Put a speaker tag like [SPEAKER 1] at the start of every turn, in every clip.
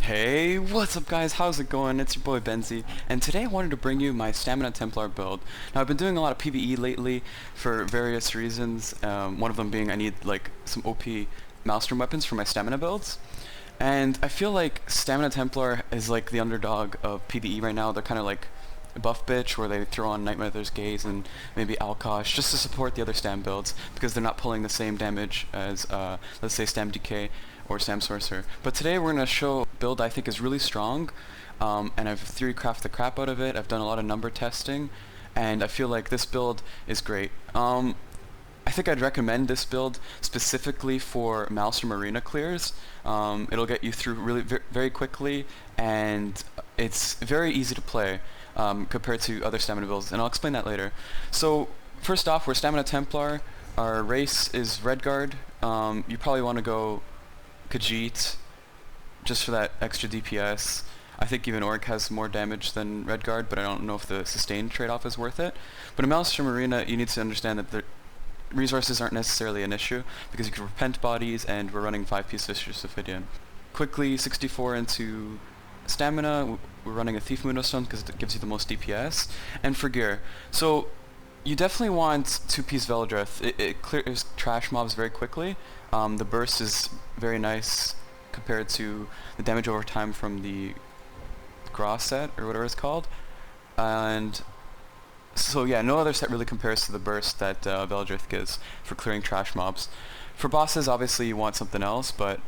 [SPEAKER 1] Hey, what's up guys, how's it going? It's your boy Benzie, and today I wanted to bring you my Stamina Templar build. Now I've been doing a lot of PvE lately for various reasons, one of them being I need like some OP Maelstrom weapons for my stamina builds. And I feel like Stamina Templar is like the underdog of PvE right now. They're kind of like buff bitch where they throw on Nightmother's Gaze and maybe Alkosh just to support the other stam builds because they're not pulling the same damage as let's say Stam DK or Stam Sorcerer. But today we're going to show a build I think is really strong, and I've theory crafted the crap out of it. I've done a lot of number testing and I feel like this build is great. I think I'd recommend this build specifically for Maelstrom Arena clears. It'll get you through really very quickly, and it's very easy to play compared to other stamina builds, and I'll explain that later. So first off, we're Stamina Templar. Our race is Redguard. You probably want to go Khajiit just for that extra DPS. I think even Orc has more damage than Redguard, but I don't know if the sustain trade-off is worth it. But in Maelstrom Arena, you need to understand that the resources aren't necessarily an issue because you can repent bodies, and we're running 5-piece Vicious Ophidian. Quickly, 64 into stamina. We're running a Thief Moonstone because it gives you the most DPS. And for gear, so you definitely want 2-piece Veldreth. It clears trash mobs very quickly. The burst is very nice compared to the damage over time from the Grass set or whatever it's called. And so yeah, no other set really compares to the burst that Veldreth gives for clearing trash mobs. For bosses, obviously you want something else, but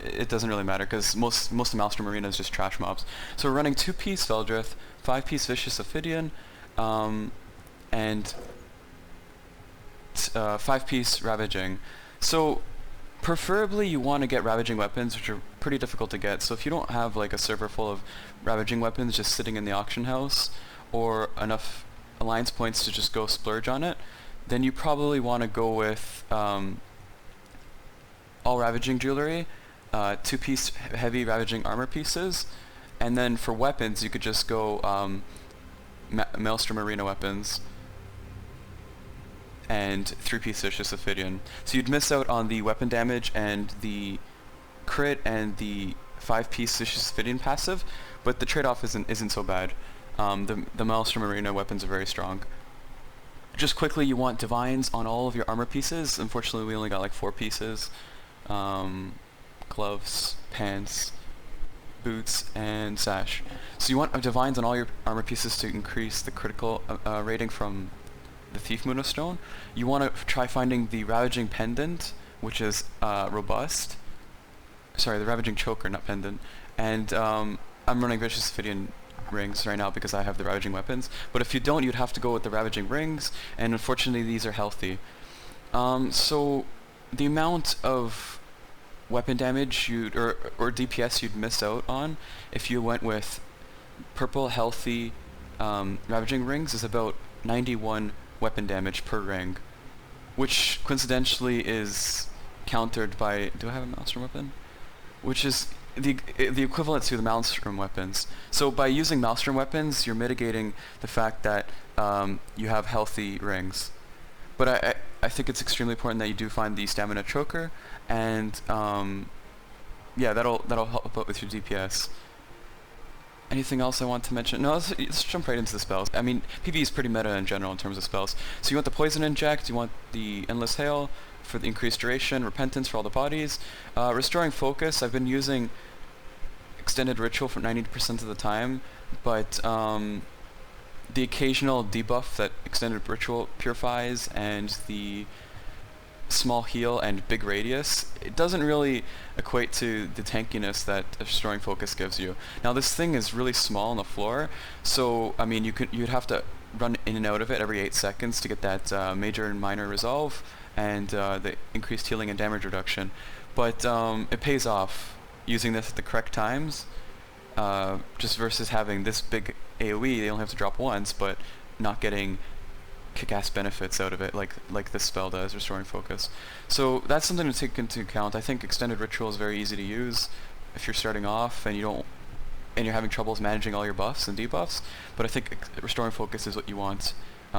[SPEAKER 1] it doesn't really matter because most of Maelstrom Arena is just trash mobs. So we're running 2-piece Veldreth, 5-piece Vicious Ophidian, and 5-piece Ravaging. So preferably you want to get Ravaging weapons, which are pretty difficult to get. So if you don't have like a server full of Ravaging weapons just sitting in the auction house, or enough alliance points to just go splurge on it, then you probably want to go with all Ravaging jewelry, 2-piece heavy Ravaging armor pieces, and then for weapons you could just go Maelstrom Arena weapons and 3-piece Vicious Ophidian. So you'd miss out on the weapon damage and the crit and the 5-piece Vicious Ophidian passive, but the trade-off isn't so bad. The Maelstrom Arena weapons are very strong. Just quickly, you want Divines on all of your armor pieces. Unfortunately, we only got like 4 pieces. Gloves, pants, boots, and sash. So you want Divines on all your armor pieces to increase the critical rating from the Thief Moonstone. You want to try finding the Ravaging Pendant, which is robust. Sorry, the Ravaging Choker, not Pendant. And I'm running Vicious Ophidian rings right now because I have the Ravaging weapons. But if you don't, you'd have to go with the Ravaging rings, and unfortunately these are healthy. So the amount of weapon damage or DPS you'd miss out on if you went with purple healthy Ravaging rings is about 91 weapon damage per ring, which coincidentally is countered by, do I have a Maelstrom weapon? Which is the equivalent to the Maelstrom weapons. So by using Maelstrom weapons, you're mitigating the fact that you have healthy rings. But I think it's extremely important that you do find the Stamina Choker, and yeah, that'll help out with your DPS. Anything else I want to mention? No, let's jump right into the spells. I mean, PvE is pretty meta in general in terms of spells. So you want the Poison Inject, you want the Endless Hail for the increased duration, Repentance for all the bodies, Restoring Focus. I've been using Extended Ritual for 90% of the time, but the occasional debuff that Extended Ritual purifies and the small heal and big radius, it doesn't really equate to the tankiness that Restoring Focus gives you. Now this thing is really small on the floor, so I mean you'd have to run in and out of it every 8 seconds to get that major and minor resolve and the increased healing and damage reduction. But it pays off using this at the correct times, just versus having this big AoE. They only have to drop once, but not getting kick-ass benefits out of it like this spell does, Restoring Focus. So that's something to take into account. I think Extended Ritual is very easy to use if you're starting off and you don't and you're having troubles managing all your buffs and debuffs, but I think Restoring Focus is what you want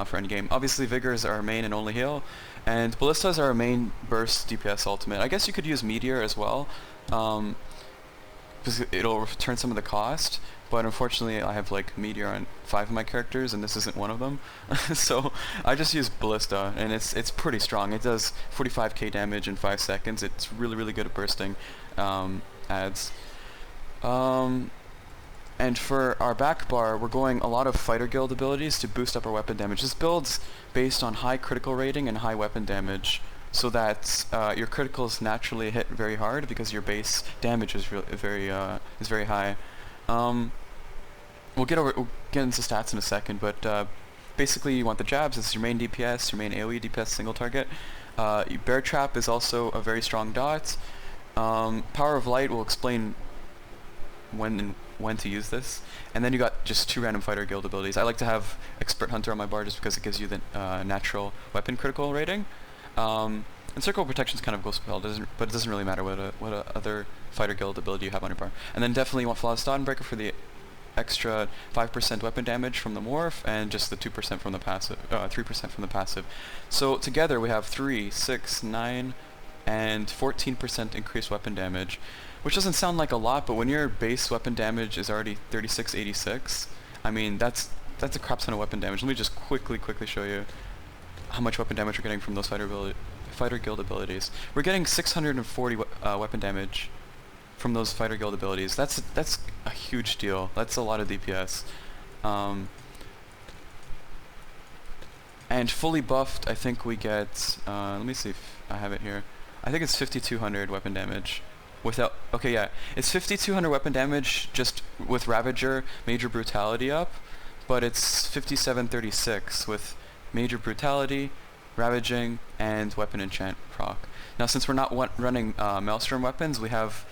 [SPEAKER 1] for any game. Obviously, Vigor is our main and only heal, and Ballista is our main burst DPS ultimate. I guess you could use Meteor as well, because it'll return some of the cost, but unfortunately I have like Meteor on 5 of my characters and this isn't one of them. So I just use Ballista, and it's pretty strong. It does 45k damage in 5 seconds. It's really good at bursting adds. And for our back bar, we're going a lot of fighter guild abilities to boost up our weapon damage. This build's based on high critical rating and high weapon damage, so that your criticals naturally hit very hard because your base damage is very high. We'll get into stats in a second, but basically you want the jabs. This is your main DPS, your main AoE DPS single target. Bear Trap is also a very strong dot. Power of Light will explain when to use this, and then you got just 2 random fighter guild abilities. I like to have Expert Hunter on my bar just because it gives you the natural weapon critical rating. And Circle of Protection's kind of ghost spell, but it doesn't really matter what other fighter guild ability you have on your bar. And then definitely you want Flawless Dawnbreaker for the extra 5% weapon damage from the morph, and just the 2% from the passive, 3% from the passive. So together we have 3, 6, 9, and 14% increased weapon damage, which doesn't sound like a lot, but when your base weapon damage is already 3686, I mean that's a crap ton of weapon damage. Let me just quickly show you how much weapon damage we're getting from those fighter guild abilities. We're getting 640 weapon damage from those fighter guild abilities. That's a huge deal. That's a lot of DPS. And fully buffed, I think we get, let me see if I have it here. I think it's 5200 weapon damage. Without, okay, yeah, it's 5200 weapon damage just with Ravager, Major Brutality up, but it's 5736 with Major Brutality, Ravaging, and Weapon Enchant proc. Now, since we're not running Maelstrom weapons, we have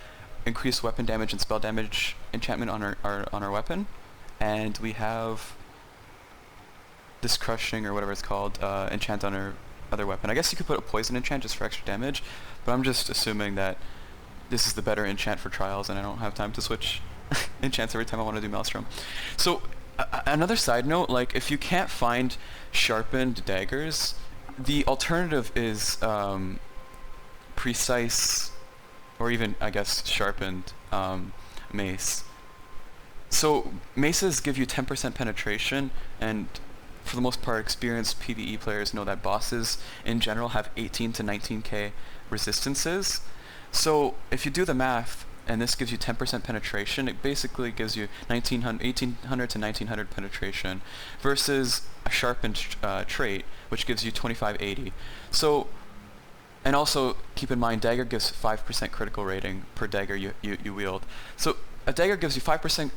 [SPEAKER 1] increased weapon damage and spell damage enchantment on our weapon, and we have this Crushing, or whatever it's called, enchant on our other weapon. I guess you could put a Poison enchant just for extra damage, but I'm just assuming that this is the better enchant for trials, and I don't have time to switch enchants every time I want to do Maelstrom. So another side note, like if you can't find sharpened daggers, the alternative is precise, or even I guess sharpened mace. So maces give you 10% penetration, and for the most part experienced PvE players know that bosses in general have 18 to 19k resistances. So if you do the math, and this gives you 10% penetration, it basically gives you 1800 to 1900 penetration, versus a sharpened trait, which gives you 2580. So, and also keep in mind, dagger gives 5% critical rating per dagger you wield. So a dagger gives you 5%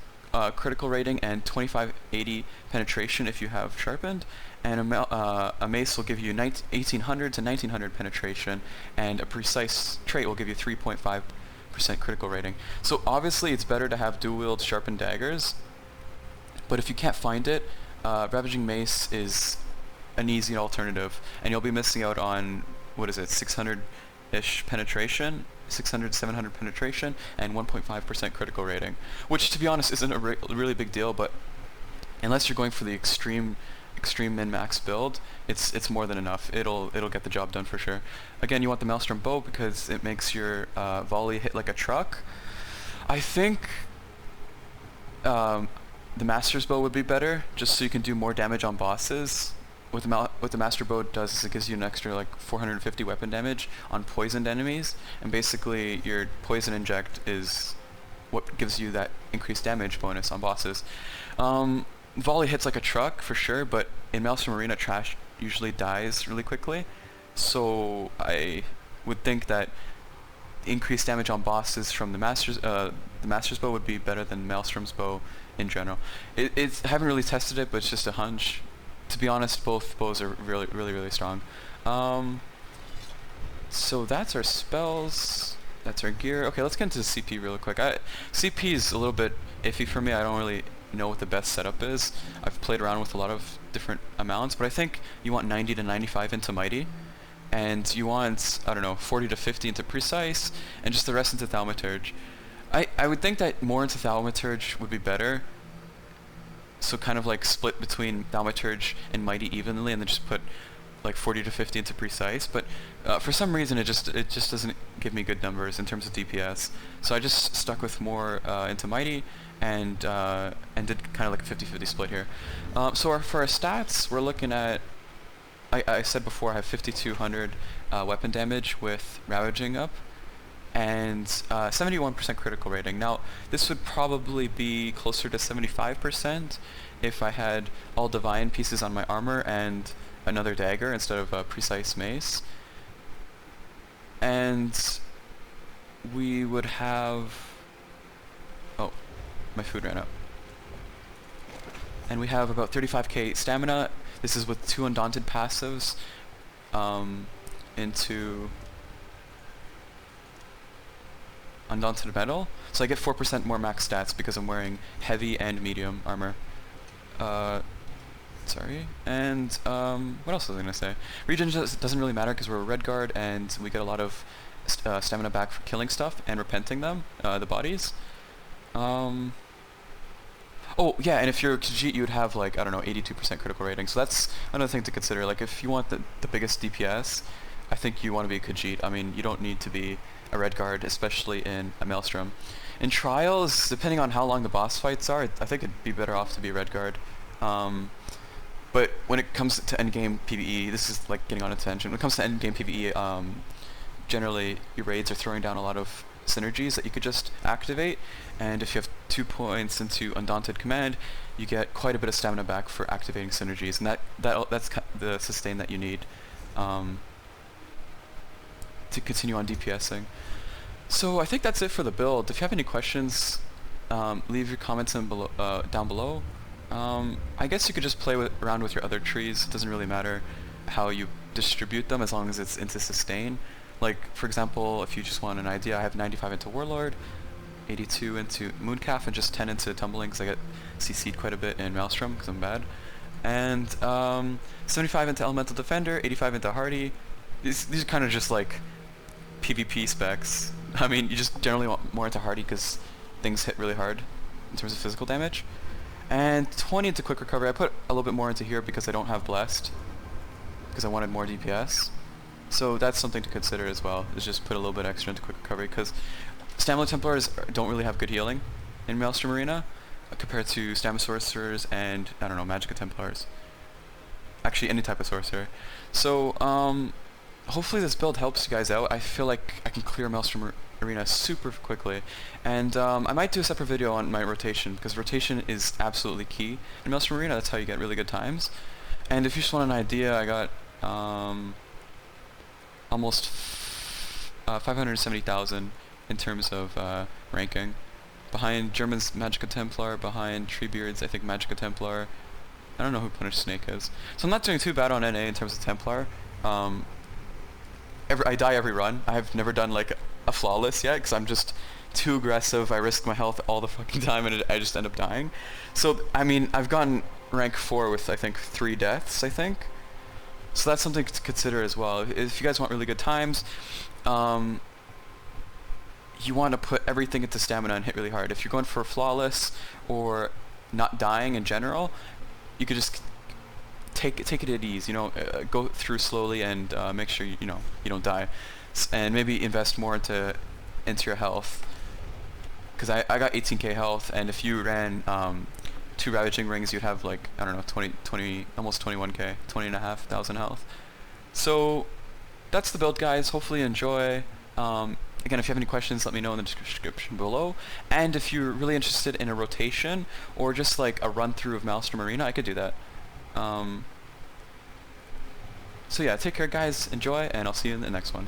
[SPEAKER 1] critical rating and 2580 penetration if you have sharpened, and a mace will give you 1800 to 1900 penetration, and a precise trait will give you 3.5% critical rating. So obviously it's better to have dual wield sharpened daggers, but if you can't find it, Ravaging Mace is an easy alternative, and you'll be missing out on, what is it, 600-ish penetration, 600, 700 penetration, and 1.5% critical rating, which to be honest isn't a really big deal, but unless you're going for the extreme min-max build, it's more than enough. It'll get the job done for sure. Again, you want the Maelstrom bow because it makes your volley hit like a truck. I think the Master's bow would be better, just so you can do more damage on bosses. What the Master bow does is it gives you an extra like 450 weapon damage on poisoned enemies, and basically your poison inject is what gives you that increased damage bonus on bosses. Volley hits like a truck for sure, but in Maelstrom Arena, trash usually dies really quickly, so I would think that increased damage on bosses from the Master's bow would be better than Maelstrom's bow in general. I haven't really tested it, but it's just a hunch. To be honest, both bows are really strong. So that's our spells. That's our gear. Okay, let's get into the CP real quick. CP is a little bit iffy for me. I don't really know what the best setup is. I've played around with a lot of different amounts, but I think you want 90 to 95 into Mighty, and you want, I don't know, 40 to 50 into Precise, and just the rest into Thaumaturge. I would think that more into Thaumaturge would be better. So kind of like split between Thaumaturge and Mighty evenly, and then just put like 40 to 50 into Precise. But for some reason, it just doesn't give me good numbers in terms of DPS. So I just stuck with more into Mighty, and did kind of like a 50-50 split here. So for our stats, we're looking at. I said before I have 5,200 weapon damage with Ravaging up, and 71% critical rating. Now, this would probably be closer to 75% if I had all Divine pieces on my armor and another dagger instead of a Precise mace. And we would have... Oh, my food ran out. And we have about 35k stamina. This is with 2 Undaunted passives into Undaunted Metal. So I get 4% more max stats because I'm wearing heavy and medium armor. Sorry. And what else was I going to say? Regen doesn't really matter because we're a red guard and we get a lot of stamina back for killing stuff and repenting them, the bodies. Oh, yeah, and if you're a Khajiit, you would have, like, I don't know, 82% critical rating. So that's another thing to consider. Like, if you want the biggest DPS, I think you want to be a Khajiit. I mean, you don't need to be a red guard, especially in a Maelstrom. In Trials, depending on how long the boss fights are, I think it'd be better off to be a red guard. But when it comes to endgame PvE, this is, like, getting on a tangent. When it comes to endgame PvE, generally, your raids are throwing down a lot of synergies that you could just activate, and if you have 2 points into Undaunted Command, you get quite a bit of stamina back for activating synergies, and that's the sustain that you need to continue on DPSing. So I think that's it for the build. If you have any questions, leave your comments down below. I guess you could just play around with your other trees. It doesn't really matter how you distribute them as long as it's into sustain. Like, for example, if you just want an idea, I have 95 into Warlord, 82 into Mooncalf, and just 10 into Tumbling because I get CC'd quite a bit in Maelstrom because I'm bad. And 75 into Elemental Defender, 85 into Hardy. These are kind of just like PvP specs. I mean, you just generally want more into Hardy because things hit really hard in terms of physical damage. And 20 into Quick Recovery. I put a little bit more into here because I don't have Blessed, because I wanted more DPS. So that's something to consider as well, is just put a little bit extra into Quick Recovery, because Stamina Templars don't really have good healing in Maelstrom Arena compared to Stamina Sorcerers and, I don't know, Magicka Templars. Actually, any type of Sorcerer. So, hopefully this build helps you guys out. I feel like I can clear Maelstrom Arena super quickly. And I might do a separate video on my rotation, because rotation is absolutely key in Maelstrom Arena. That's how you get really good times. And if you just want an idea, I got almost 570,000 in terms of ranking. Behind German's Magicka Templar, behind Treebeard's, I think, Magicka Templar. I don't know who Punished Snake is. So I'm not doing too bad on NA in terms of Templar. I die every run. I've never done like a flawless yet because I'm just too aggressive. I risk my health all the fucking time and I just end up dying. So, I mean, I've gotten rank 4 with, I think, 3 deaths, I think. So that's something to consider as well. If you guys want really good times, you want to put everything into stamina and hit really hard. If you're going for a flawless or not dying in general, you could just take it at ease. You know, go through slowly and make sure you don't die, and maybe invest more into your health. Because I got 18k health, and if you ran 2 Ravaging Rings, you'd have like, I don't know, 20 almost 21k, 20,500 health. So that's the build, guys. Hopefully you enjoy. Again, if you have any questions, let me know in the description below. And if you're really interested in a rotation or just like a run through of Maelstrom Arena, I could do that. So yeah, take care, guys. Enjoy, and I'll see you in the next one.